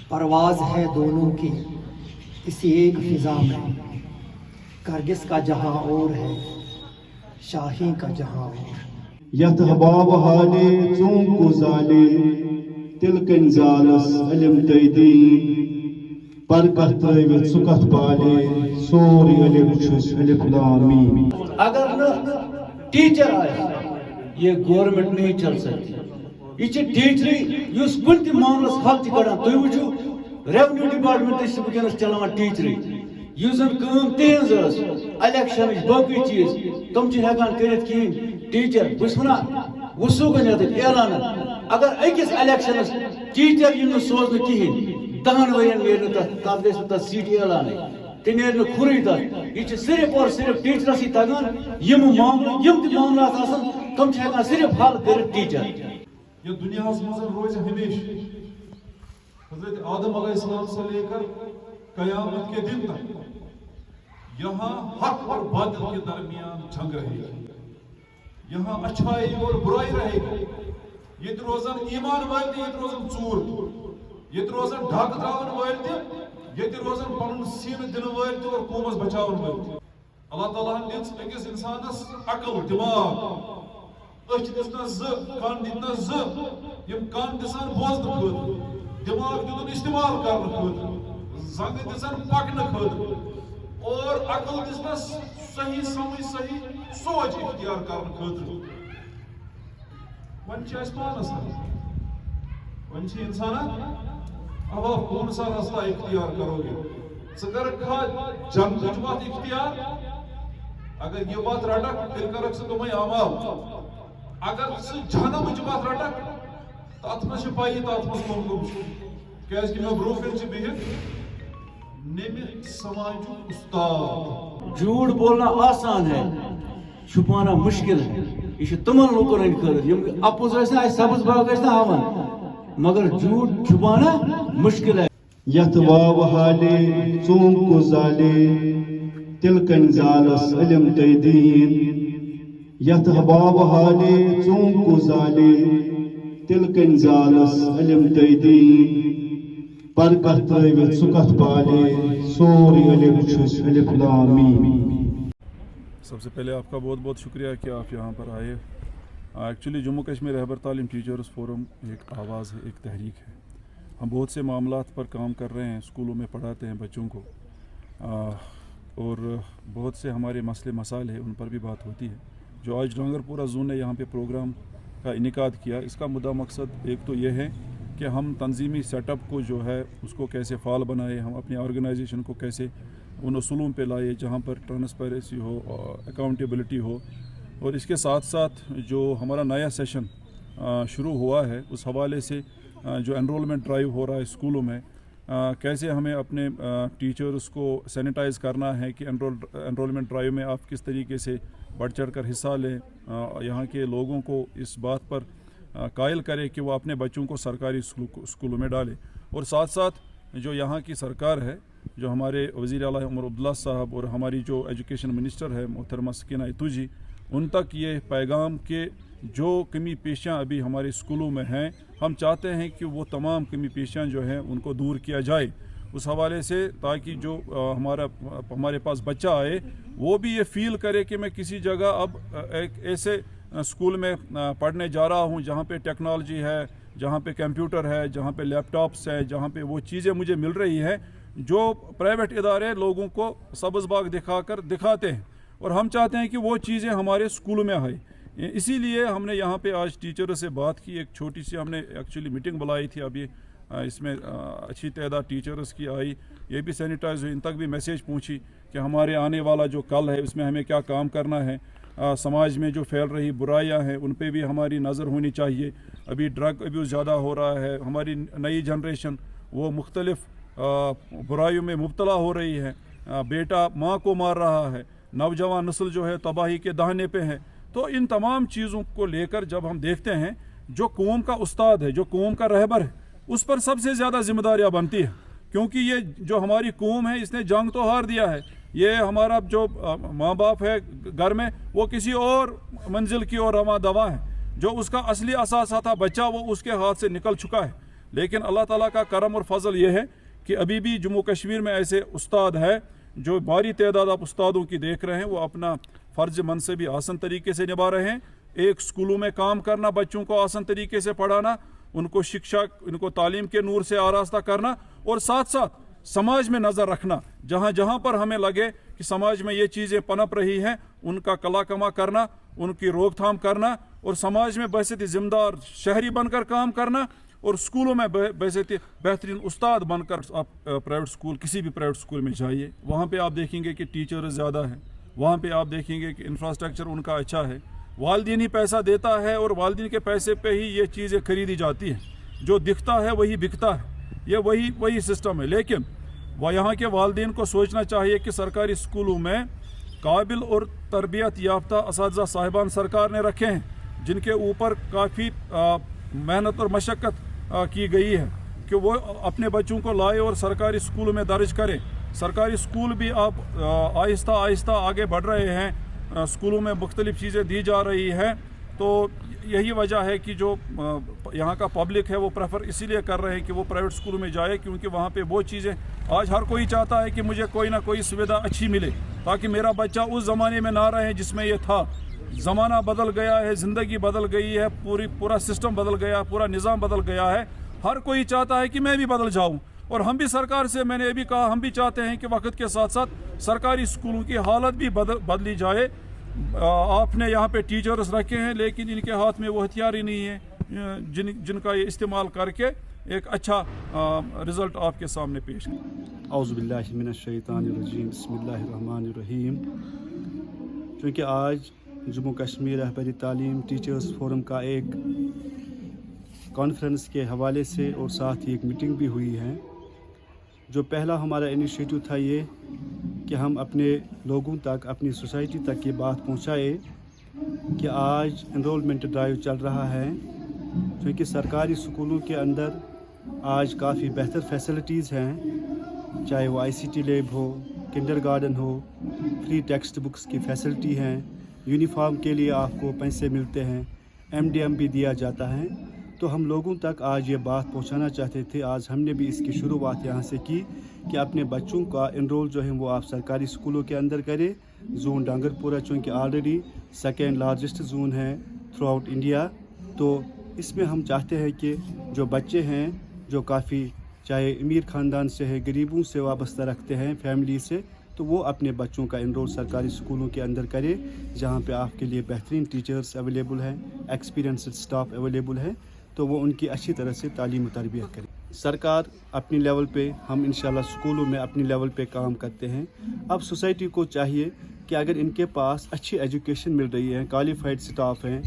پرواز ہے دونوں کی اسی ایک فضا میں، کرگس کا جہاں اور ہے، شاہی کا جہاں اور۔ یت حباب حالے ژوٗنٛک زالے تِل کٔنۍ زالس علم تہٕ دین، پر کتھ ترٲوِتھ سُہ کتھ پالے سورُے علم چھُس الف لام میٖم۔ اگر نہ ٹیچر آئے یہ گورنمنٹ نہیں چل سکتی۔ یہ ٹیچری اس کن تہ معاملس حل تہ کڑان۔ تھی وچو ریونیو ڈپارٹمنٹ ونکس چلاوان ٹیچری اس زن کام تہذ الیکشن باقی چیز تم ہیکان کرت کہین۔ ٹیچر بس ونان وصوغن یت اعلان اگر اکس الیکشنس ٹیچر یم سوزن کہین 10 ورین نیرن تک گھس تک سیٹ اعلان تہ نیرن کھوری تک۔ یہ صرف اور صرف ٹیچرس تگان یم معاملات آسان تم ہیکان صرف حل کرت ٹیچر۔ یہ دنیا مزن روز ہمیشہ حضرت آدم علیہ السلام سے لے کر قیامت کے دن تک یہاں حق اور باطل کے درمیان جنگ رہے گی، یہاں اچھائی اور برائی رہے گی۔ یہ روزن ایمان وال تہ یہ روزن ژور، یہ روزن ڈھک تراون وال تہ یہ روزن پنن سین دن وال تہ اور قومس بچاون وال تہ۔ اللہ تعالیٰ دِژ أکِس انسانس عقل دماغ، أچھ دِژنس زٕ، کن دِتنس زٕ، یم کن دِژن بوزنہٕ خٲطرٕ، دماغ دِتُن استعمال کرنہٕ خٲطرٕ، زنگہٕ دِژن پکنہٕ خٲطرٕ، اور عقل دِژنس صحیح سمجھ صحیح سوچ اختیار کرنہٕ خٲطرٕ۔ وۄنۍ چھِ اَسہِ پانس وۄنۍ چھِ انسانن اب آپ کون سا راستہ اختیار کرو گے؟ ژٕ کرکھا جنتٕچ وتھ اختیار؟ اگر یہ بات رٹک تیل کرک ژٕ تِمے اعمال، اگر ژٕ جہنمٕچ وتھ رٹک تتھ منٛز چھِ پایی تتھ منٛز کم چھُ، کیازِ مےٚ برونٛہہ کَنہِ چھِ بِہِتھ نیٚمہِ سماجُک اُستاد۔ جھوٹ بولنا آسان ہے، چھپانا مشکل ہے۔ یہ تمن لوکن ہند خاطر یم اپوز ٲسۍ سبز باغ ٲسۍ ہاوان، مگر جھوٹ چھپانا مشکل ہے۔ یت واو حالے ژوٗنٛک زالے تِل کٔنۍ زالس علم تہٕ دین، یت حباب حالے ژوٗنٛک زالے تِل کٔنۍ زالس علم تہٕ دین، پر کتھ ترٲوِتھ سُہ کتھ پالے سورُے علم چھُس الف لام میٖم۔ سب سے پہلے آپ کا بہت بہت شکریہ کہ آپ یہاں پر آئے۔ ایکچولی جموں کشمیر رہبر تعلیم ٹیچرز فورم ایک آواز ہے، ایک تحریک ہے۔ ہم بہت سے معاملات پر کام کر رہے ہیں، اسکولوں میں پڑھاتے ہیں بچوں کو، اور بہت سے ہمارے مسئلے مسائل ہیں ان پر بھی بات ہوتی ہے۔ جو آج ڈانگر پورہ زون نے یہاں پہ پروگرام کا انعقاد کیا، اس کا مدعا مقصد ایک تو یہ ہے کہ ہم تنظیمی سیٹ اپ کو جو ہے اس کو کیسے فعال بنائے، ہم اپنی آرگنائزیشن کو کیسے ان اصولوں پہ لائے جہاں پر ٹرانسپیرنسی ہو، اکاؤنٹیبلٹی ہو، اور اس کے ساتھ ساتھ جو ہمارا نیا سیشن شروع ہوا ہے اس حوالے سے جو انرولمنٹ ڈرائیو ہو رہا ہے اسکولوں میں، کیسے ہمیں اپنے ٹیچرز کو سینیٹائز کرنا ہے کہ انرولمنٹ ڈرائیو میں آپ کس طریقے سے بڑھ چڑھ کر حصہ لیں، یہاں کے لوگوں کو اس بات پر قائل کرے کہ وہ اپنے بچوں کو سرکاری اسکولوں میں ڈالے، اور ساتھ ساتھ جو یہاں کی سرکار ہے، جو ہمارے وزیر اعلیٰ عمر عبداللہ صاحب اور ہماری جو ایجوکیشن منسٹر ہے محترمہ سکینہ اتو جی، ان تک یہ پیغام کہ جو کمی پیشیاں ابھی ہمارے اسکولوں میں ہیں، ہم چاہتے ہیں کہ وہ تمام کمی پیشیاں جو ہیں ان کو دور کیا جائے اس حوالے سے، تاکہ جو ہمارے پاس بچہ آئے وہ بھی یہ فیل کرے کہ میں کسی جگہ اب ایک ایسے اسکول میں پڑھنے جا رہا ہوں جہاں پہ ٹیکنالوجی ہے، جہاں پہ کمپیوٹر ہے، جہاں پہ لیپ ٹاپس ہیں، جہاں پہ وہ چیزیں مجھے مل رہی ہیں جو پرائیویٹ ادارے لوگوں کو سبز باغ دکھا کر دکھاتے ہیں، اور ہم چاہتے ہیں کہ وہ چیزیں ہمارے اسکولوں میں آئیں۔ اسی لیے ہم نے یہاں پہ آج ٹیچروں سے بات کی، ایک چھوٹی سی ہم نے ایکچولی میٹنگ بلائی تھی، ابھی اس میں اچھی تعداد ٹیچرز کی آئی، یہ بھی سینیٹائز ہوئی، ان تک بھی میسیج پہنچی کہ ہمارے آنے والا جو کل ہے اس میں ہمیں کیا کام کرنا ہے، سماج میں جو پھیل رہی برائیاں ہیں ان پہ بھی ہماری نظر ہونی چاہیے۔ ابھی ڈرگ ابیوز زیادہ ہو رہا ہے، ہماری نئی جنریشن وہ مختلف برائیوں میں مبتلا ہو رہی ہے، بیٹا ماں کو مار رہا ہے، نوجوان نسل جو ہے تباہی کے دہانے پہ ہے۔ تو ان تمام چیزوں کو لے کر جب ہم دیکھتے ہیں جو قوم کا استاد ہے، جو قوم کا رہبر ہے، اس پر سب سے زیادہ ذمہ داریاں بنتی ہیں، کیونکہ یہ جو ہماری قوم ہے اس نے جنگ تو ہار دیا ہے، یہ ہمارا جو ماں باپ ہے گھر میں وہ کسی اور منزل کی اور رواں دوا ہے، جو اس کا اصلی اثاثہ تھا بچہ وہ اس کے ہاتھ سے نکل چکا ہے۔ लेकिन अल्लाह ताला का करम और फजल ये है कि अभी भी जम्मू कश्मीर में ऐसे उस्ताद है जो भारी तादाद आप उस्तादों की देख रहे हैं, वो अपना फ़र्ज मनसबी आसान तरीके से निभा रहे हैं। एक स्कूलों में काम करना, बच्चों को आसान तरीके से पढ़ाना, उनको शिक्षा, उनको तालीम के नूर से आरास्ता करना, और साथ साथ समाज में नज़र रखना। जहाँ जहाँ पर हमें लगे कि समाज में ये चीज़ें पनप रही हैं, उनका कला कमा करना, उनकी रोकथाम करना, और समाज में बहसती ज़िम्मेदार शहरी बनकर काम करना, और स्कूलों में बहसती बेहतरीन उस्ताद बनकर आप प्राइवेट स्कूल, किसी भी प्राइवेट स्कूल में जाइए, वहाँ पे आप देखेंगे कि टीचर ज़्यादा है, वहाँ पे आप देखेंगे कि इंफ्रास्ट्रक्चर उनका अच्छा है, वालदीन ही पैसा देता है और वालदीन के पैसे पे ही ये चीज़ें खरीदी जाती हैं, जो दिखता है वही बिकता है, ये वही सिस्टम है। लेकिन वह यहाँ के वालदीन को सोचना चाहिए कि सरकारी स्कूलों में काबिल और तरबियत याफ्ता असातिज़ा साहिबान सरकार ने रखे हैं, जिनके ऊपर काफ़ी मेहनत और मशक्क़त की गई है कि वो अपने बच्चों को लाए और सरकारी स्कूलों में दर्ज करें। सरकारी स्कूल भी अब आहिस्ता आहिस्ता आगे बढ़ रहे हैं, स्कूलों में मुख्तलिफ़ चीज़ें दी जा रही हैं। तो यही वजह है कि जो यहाँ का पब्लिक है वो प्रेफर इसीलिए कर रहे हैं कि वो प्राइवेट स्कूलों में जाए, क्योंकि वहाँ पे वो चीज़ें, आज हर कोई चाहता है कि मुझे कोई ना कोई सुविधा अच्छी मिले ताकि मेरा बच्चा उस ज़माने में ना रहे जिसमें ये था। ज़माना बदल गया है, ज़िंदगी बदल गई है, पूरा सिस्टम बदल गया, पूरा निज़ाम बदल गया है। हर कोई चाहता है कि मैं भी बदल जाऊँ, और हम भी सरकार से, मैंने अभी कहा, हम भी चाहते हैं कि वक्त के साथ साथ सरकारी स्कूलों की हालत भी बदली जाए। आपने यहाँ पे टीचर्स रखे हैं, लेकिन इनके हाथ में वो हथियार ही नहीं है जिनका ये इस्तेमाल करके एक अच्छा रिज़ल्ट आपके सामने पेश करें। औज़ुबिल्लाहि मिनश्शैतानिर्रजीम, बिस्मिल्लाहिर्रहमानिर्रहीम। चूँकि आज जम्मू कश्मीर रहबरी तालीम टीचर्स फोरम का एक कॉन्फ्रेंस के हवाले से और साथ ही एक मीटिंग भी हुई है। जो पहला हमारा इनिशिएटिव था ये कि हम अपने लोगों तक, अपनी सोसाइटी तक ये बात पहुंचाए कि आज एनरोलमेंट ड्राइव चल रहा है, क्योंकि सरकारी स्कूलों के अंदर आज काफ़ी बेहतर फैसिलिटीज़ हैं, चाहे वो ICT लैब हो, किंडरगार्टन हो, फ्री टेक्स्ट बुक्स की फैसिलिटी हैं, यूनिफॉर्म के लिए आपको पैसे मिलते हैं, MDM भी दिया जाता है। तो हम लोगों तक आज ये बात पहुंचाना चाहते थे। आज हमने भी इसकी शुरुआत यहाँ से की कि अपने बच्चों का इनरोल जो है वो आप सरकारी स्कूलों के अंदर करें। जोन डांगरपुरा चूँकि ऑलरेडी सेकेंड लार्जेस्ट जोन है थ्रू आउट इंडिया, तो इसमें हम चाहते हैं कि जो बच्चे हैं जो काफ़ी चाहे अमीर ख़ानदान से है, गरीबों से वाबस्ता रखते हैं, फैमिली से, तो वो अपने बच्चों का इनरोल सरकारी स्कूलों के अंदर करें, जहाँ पे आपके लिए बेहतरीन टीचर्स अवेलेबल हैं, एक्सपीरियंस्ड स्टाफ अवेलेबल है, तो वो उनकी अच्छी तरह से तालीम और तरबियत करें। सरकार अपनी लेवल पे, हम इंशाल्लाह स्कूलों में अपनी लेवल पे काम करते हैं। अब सोसाइटी को चाहिए कि अगर इनके पास अच्छी एजुकेशन मिल रही है, क्वालिफाइड स्टाफ हैं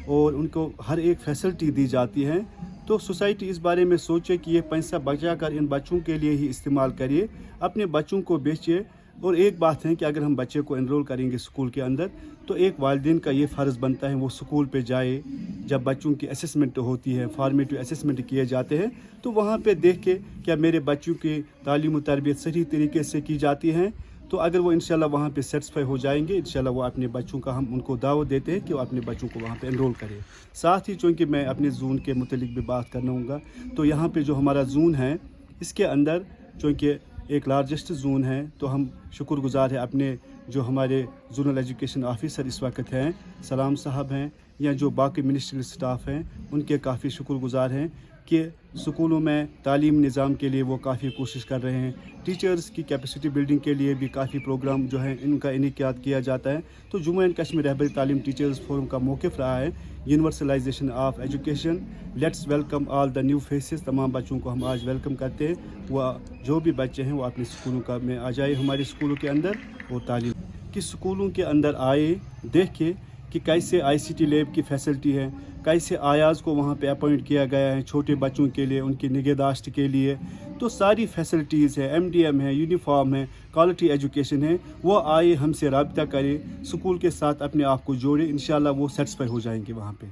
और उनको हर एक फैसिलिटी दी जाती है, तो सोसाइटी इस बारे में सोचे कि ये पैसा बचा कर इन बच्चों के लिए ही इस्तेमाल करिए, अपने बच्चों को बेचिए। और एक बात है कि अगर हम बच्चे को एनरोल करेंगे स्कूल के अंदर, तो एक वालिदैन का ये फ़र्ज़ बनता है वो स्कूल पे जाए, जब बच्चों की असेसमेंट होती है, फॉर्मेटिव असेसमेंट किए जाते हैं, तो वहाँ पे देख के क्या मेरे बच्चों की तालीम और तरबियत सही तरीके से की जाती है। तो अगर वो इंशाल्लाह वहाँ पे सेटिस्फाई हो जाएंगे, इंशाल्लाह वो अपने बच्चों का, हम उनको दावत देते हैं कि वो अपने बच्चों को वहाँ पे एनरोल करें। साथ ही चूँकि मैं अपने जून के मुतलिक भी बात करना हूँगा, तो यहाँ पे जो हमारा जून है इसके अंदर चूँकि एक लार्जेस्ट जोन है, तो हम शुक्रगुजार हैं अपने जो हमारे जोनल एजुकेशन ऑफिसर इस वक्त हैं, सलाम साहब हैं, या जो बाकी मिनिस्ट्रियल स्टाफ हैं, उनके काफ़ी शुक्रगुजार हैं कि स्कूलों में तालीम निज़ाम के लिए वो काफ़ी कोशिश कर रहे हैं। टीचर्स की कैपेसिटी बिल्डिंग के लिए भी काफ़ी प्रोग्राम जो है इनका इनिकाद किया जाता है। तो जम्मू एंड कश्मीर रहबरी तालीम टीचर्स फोरम का मौक़िफ़ रहा है universalization of education, let's welcome all the new faces. तमाम बच्चों को हम आज वेलकम करते हैं। वह जो भी बच्चे हैं वो अपने स्कूलों का में आ जाए, हमारे स्कूलों के अंदर, और तालीम कि स्कूलों के अंदर आए, देखे कि कैसे ICT लैब की फैसिलिटी है, कैसे आयाज़ को वहाँ पे अपॉइंट किया गया है छोटे बच्चों के लिए, उनकी निगहदाश्त के लिए। तो सारी फैसिलिटीज़ है, MDM है, यूनिफॉर्म है, क्वालिटी एजुकेशन है। वो आए, हमसे रब्ता करें, स्कूल के साथ अपने आप को जोड़े, इंशाल्लाह वो सेटिस्फाई हो जाएंगे वहाँ पे।